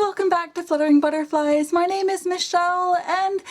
welcome back to Fluttering Butterflies. My name is Michelle and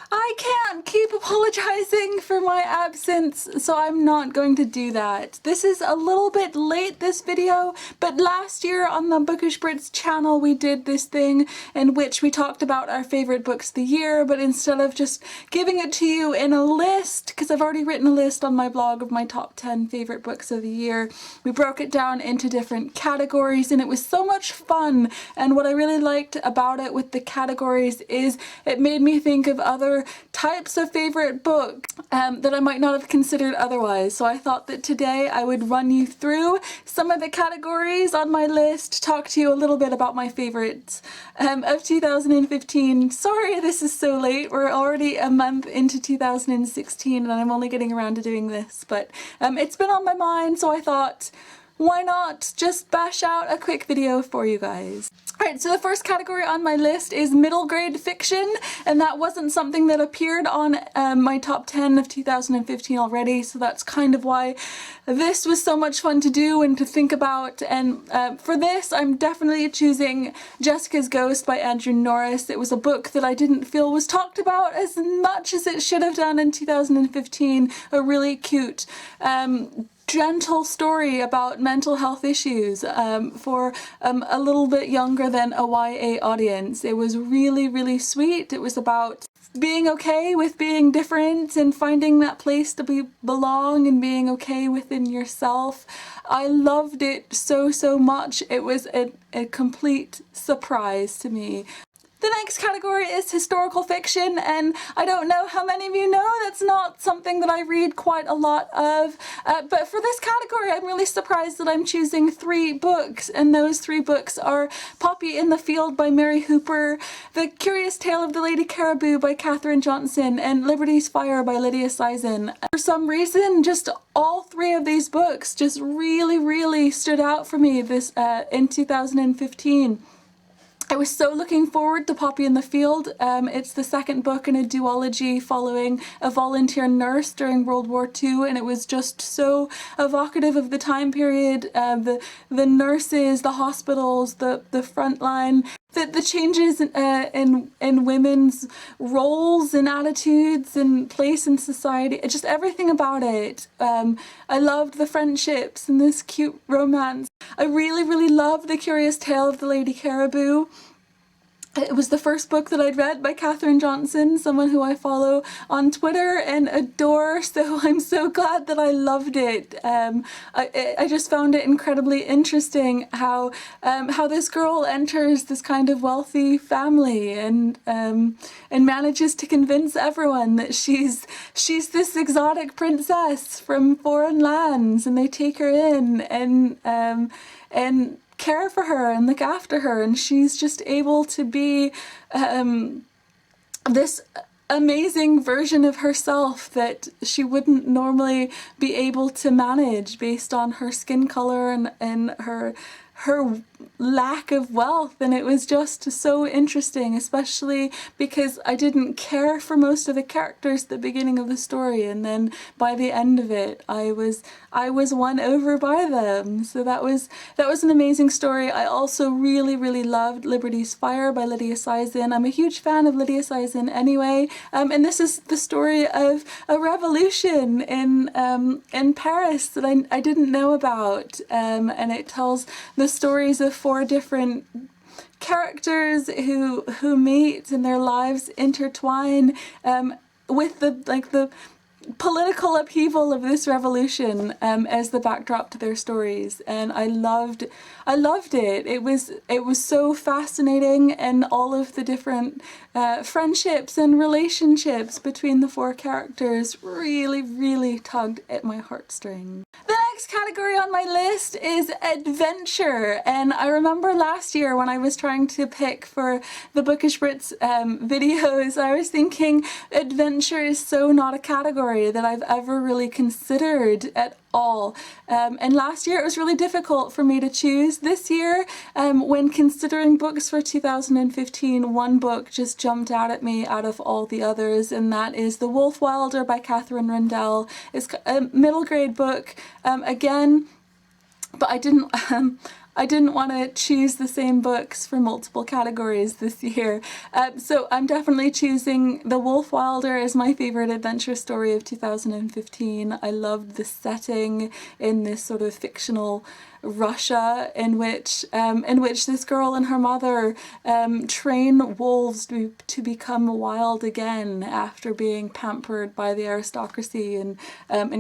I can't keep apologizing for my absence, so I'm not going to do that. This is a little bit late, this video, but last year on the Bookish Brits channel we did this thing in which we talked about our favorite books of the year, but instead of just giving it to you in a list, because I've already written a list on my blog of my top 10 favorite books of the year, we broke it down into different categories and it was so much fun. And what I really liked about it with the categories is it made me think of other types of favorite books that I might not have considered otherwise. So I thought that today I would run you through some of the categories on my list, talk to you a little bit about my favorites of 2015. Sorry this is so late, we're already a month into 2016 and I'm only getting around to doing this, but it's been on my mind, so I thought, why not just bash out a quick video for you guys. Alright, so the first category on my list is middle grade fiction, and that wasn't something that appeared on my top 10 of 2015 already, so that's kind of why this was so much fun to do and to think about. And for this I'm definitely choosing Jessica's Ghost by Andrew Norris. It was a book that I didn't feel was talked about as much as it should have done in 2015. A really cute gentle story about mental health issues for a little bit younger than a YA audience. It was really, really sweet. It was about being okay with being different and finding that place to belong and being okay within yourself. I loved it so much. It was a complete surprise to me. The next category is historical fiction, and I don't know how many of you know that's not something that I read quite a lot of, but for this category I'm really surprised that I'm choosing 3 books, and those 3 books are Poppy in the Field by Mary Hooper, The Curious Tale of the Lady Caribou by Katherine Johnson, and Liberty's Fire by Lydia Seizen. For some reason, just all 3 of these books just really stood out for me this in 2015. I was so looking forward to Poppy in the Field. It's the second book in a duology following a volunteer nurse during World War II, and it was just so evocative of the time period, the nurses, the hospitals, the front line, the changes in women's roles and attitudes and place in society, just everything about it. I loved the friendships and this cute romance. I really loved The Curious Tale of the Lady Caribou. It was the first book that I'd read by Katherine Johnson, someone who I follow on Twitter and adore, so I'm so glad that I loved it. I just found it incredibly interesting how this girl enters this kind of wealthy family and manages to convince everyone that she's this exotic princess from foreign lands, and they take her in and care for her and look after her, and she's just able to be this amazing version of herself that she wouldn't normally be able to manage based on her skin color and her lack of wealth. And it was just so interesting, especially because I didn't care for most of the characters at the beginning of the story, and then by the end of it I was won over by them. So that was an amazing story. I also really loved Liberty's Fire by Lydia Seizen. I'm a huge fan of Lydia Seizen anyway, and this is the story of a revolution in Paris that I didn't know about, and it tells the stories of 4 different characters who meet and their lives intertwine with the political upheaval of this revolution as the backdrop to their stories. And I loved it. It was so fascinating, and all of the different friendships and relationships between the 4 characters really tugged at my heartstrings. The next category on my list is adventure, and I remember last year when I was trying to pick for the Bookish Brits videos, I was thinking adventure is so not a category that I've ever really considered at all. And last year it was really difficult for me to choose. This year, when considering books for 2015, one book just jumped out at me out of all the others, and that is The Wolf Wilder by Katherine Rundell. It's a middle grade book, again, but I didn't I didn't want to choose the same books for multiple categories this year. So I'm definitely choosing The Wolf Wilder as my favorite adventure story of 2015. I loved the setting in this sort of fictional Russia in which this girl and her mother train wolves to become wild again after being pampered by the aristocracy and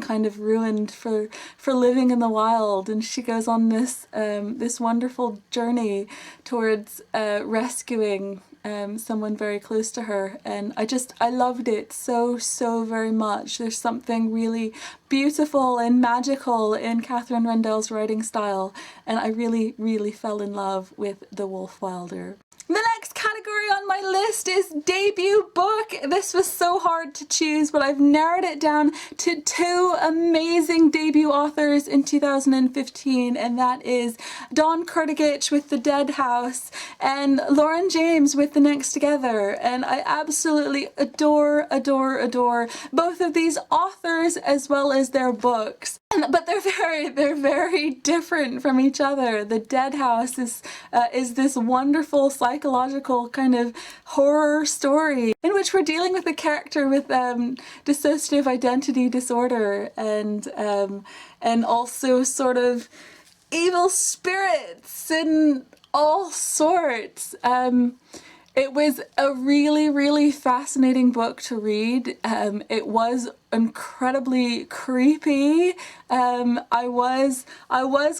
kind of ruined for living in the wild. And she goes on this this wonderful journey towards rescuing someone very close to her, and I loved it so very much. There's something really beautiful and magical in Katherine Rundell's writing style, and I really fell in love with The Wolf Wilder. The next category on my list is debut book. This was so hard to choose, but I've narrowed it down to two amazing debut authors in 2015, and that is Dawn Kurtagich with The Dead House and Lauren James with The Next Together. And I absolutely adore both of these authors as well as their books. But they're very different from each other. The Dead House is this wonderful psychological kind of horror story in which we're dealing with a character with dissociative identity disorder and also sort of evil spirits and all sorts. It was a really fascinating book to read. It was incredibly creepy. I was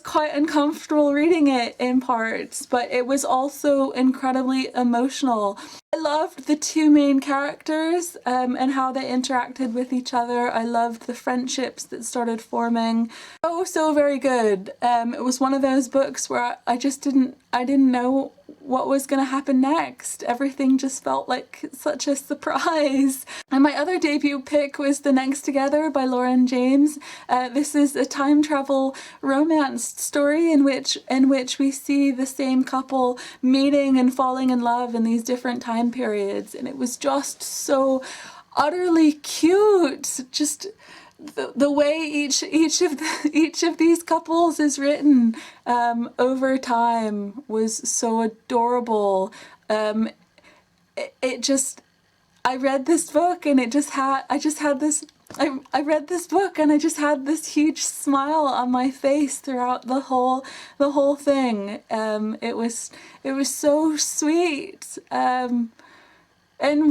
quite uncomfortable reading it in parts, but it was also incredibly emotional. I loved the two main characters and how they interacted with each other. I loved the friendships that started forming. So very good. It was one of those books where I didn't know what was going to happen next. Everything just felt like such a surprise. And my other debut pick was The Next Together by Lauren James. This is a time travel romance story in which we see the same couple meeting and falling in love in these different time periods, and it was just so utterly cute. Just the way each of these couples is written over time was so adorable. I read this book and I read this book and I just had this huge smile on my face throughout the whole thing. It was so sweet and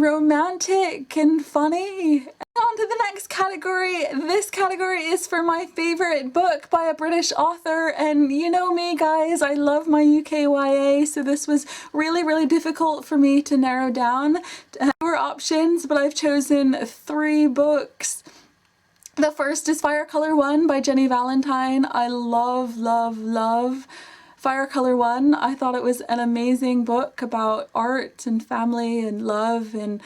romantic and funny. On to the next category. This category is for my favorite book by a British author, and you know me guys, I love my UKYA, so this was really difficult for me to narrow down our options, but I've chosen 3 books. The first is Fire Color 1 by Jenny Valentine. I love Fire Color 1. I thought it was an amazing book about art and family and love and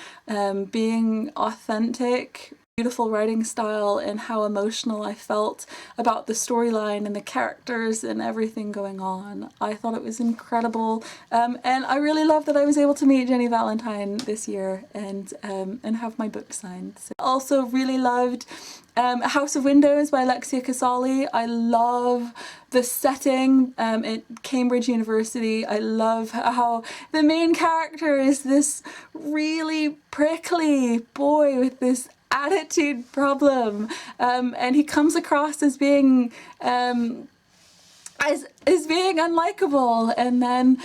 being authentic. Beautiful writing style and how emotional I felt about the storyline and the characters and everything going on. I thought it was incredible, and I really love that I was able to meet Jenny Valentine this year and have my book signed. So also really loved House of Windows by Alexia Casali. I love the setting at Cambridge University. I love how the main character is this really prickly boy with this attitude problem, and he comes across as being unlikable, and then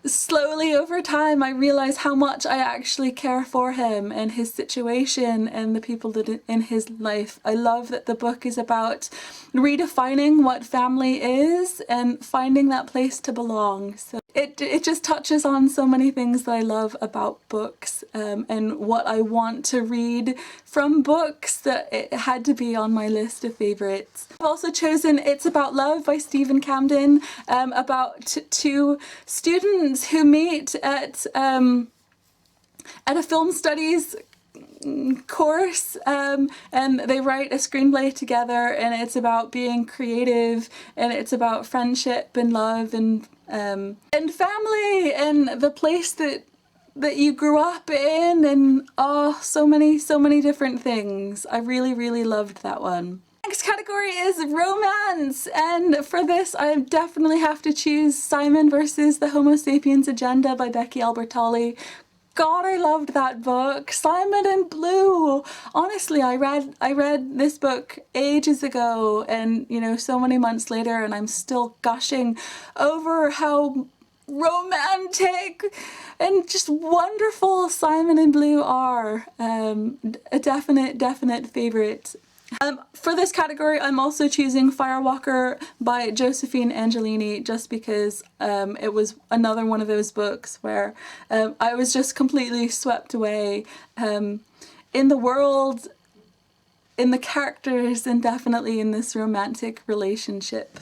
slowly over time I realize how much I actually care for him and his situation and the people that in his life. I love that the book is about redefining what family is and finding that place to belong. So it just touches on so many things that I love about books, and what I want to read from books, that it had to be on my list of favorites. I've also chosen It's About Love by Stephen Camden, about 2 students who meet at a film studies course, and they write a screenplay together, and it's about being creative, and it's about friendship and love and family and the place that you grew up in, and so many different things. I really loved that one. Next next category is romance, and for this I definitely have to choose Simon versus the Homo Sapiens Agenda by Becky Albertalli. God, I loved that book. Simon and Blue. Honestly, I read this book ages ago, and you know, so many months later, and I'm still gushing over how romantic and just wonderful Simon and Blue are. A definite favorite. For this category, I'm also choosing Firewalker by Josephine Angelini, just because it was another one of those books where I was just completely swept away in the world, in the characters, and definitely in this romantic relationship,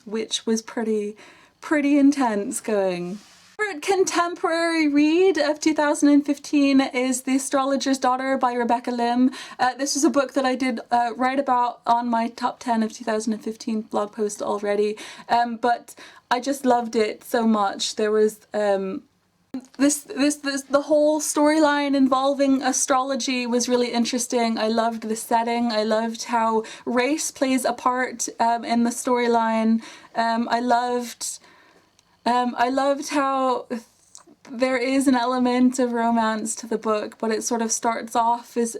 which was pretty intense going. Favorite contemporary read of 2015 is The Astrologer's Daughter by Rebecca Lim. This was a book that I did write about on my top 10 of 2015 blog post already, but I just loved it so much. There was the whole storyline involving astrology was really interesting. I loved the setting. I loved how race plays a part in the storyline. I loved how there is an element of romance to the book, but it sort of starts off as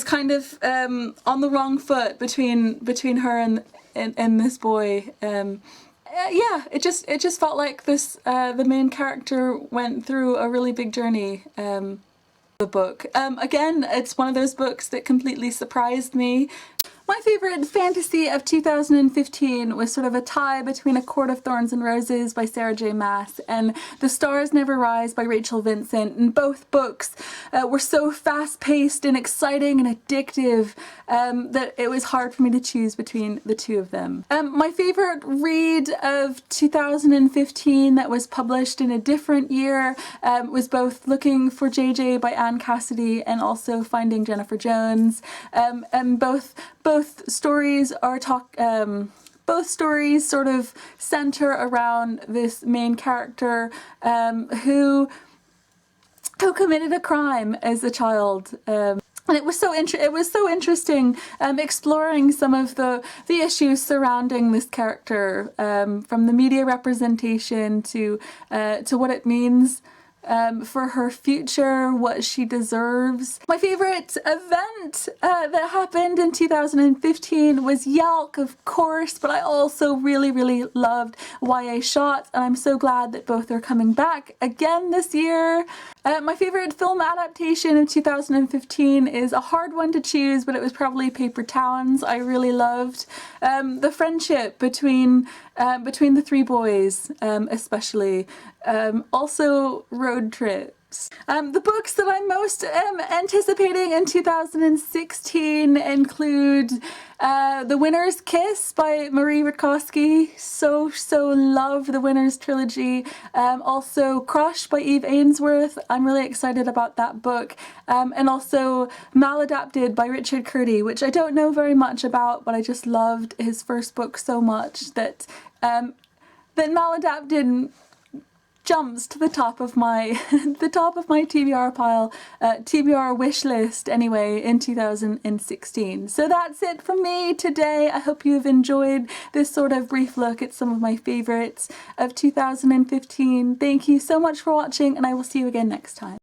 kind of on the wrong foot between her and this boy. Yeah, it just felt like this the main character went through a really big journey. The book. Again, it's one of those books that completely surprised me. My favourite fantasy of 2015 was sort of a tie between A Court of Thorns and Roses by Sarah J Maas and The Stars Never Rise by Rachel Vincent, and both books were so fast-paced and exciting and addictive that it was hard for me to choose between the two of them. My favourite read of 2015 that was published in a different year was both Looking for JJ by Anne Cassidy and also Finding Jennifer Jones, and both stories are both stories sort of center around this main character who committed a crime as a child. And it was so interesting exploring some of the issues surrounding this character, from the media representation to what it means for her future, what she deserves. My favorite event that happened in 2015 was Yalk, of course, but I also really loved YA Shot, and I'm so glad that both are coming back again this year. My favorite film adaptation of 2015 is a hard one to choose, but it was probably Paper Towns. I really loved the friendship between the three boys, especially. Also Road Trips. The books that I'm most anticipating in 2016 include The Winner's Kiss by Marie Rutkowski. So love the Winner's trilogy. Also Crush by Eve Ainsworth. I'm really excited about that book. And also Maladapted by Richard Curdy, which I don't know very much about, but I just loved his first book so much that Maladapted jumps to the top of my TBR pile, TBR wish list anyway, in 2016. So that's it from me today. I hope you have enjoyed this sort of brief look at some of my favorites of 2015. Thank you so much for watching, and I will see you again next time.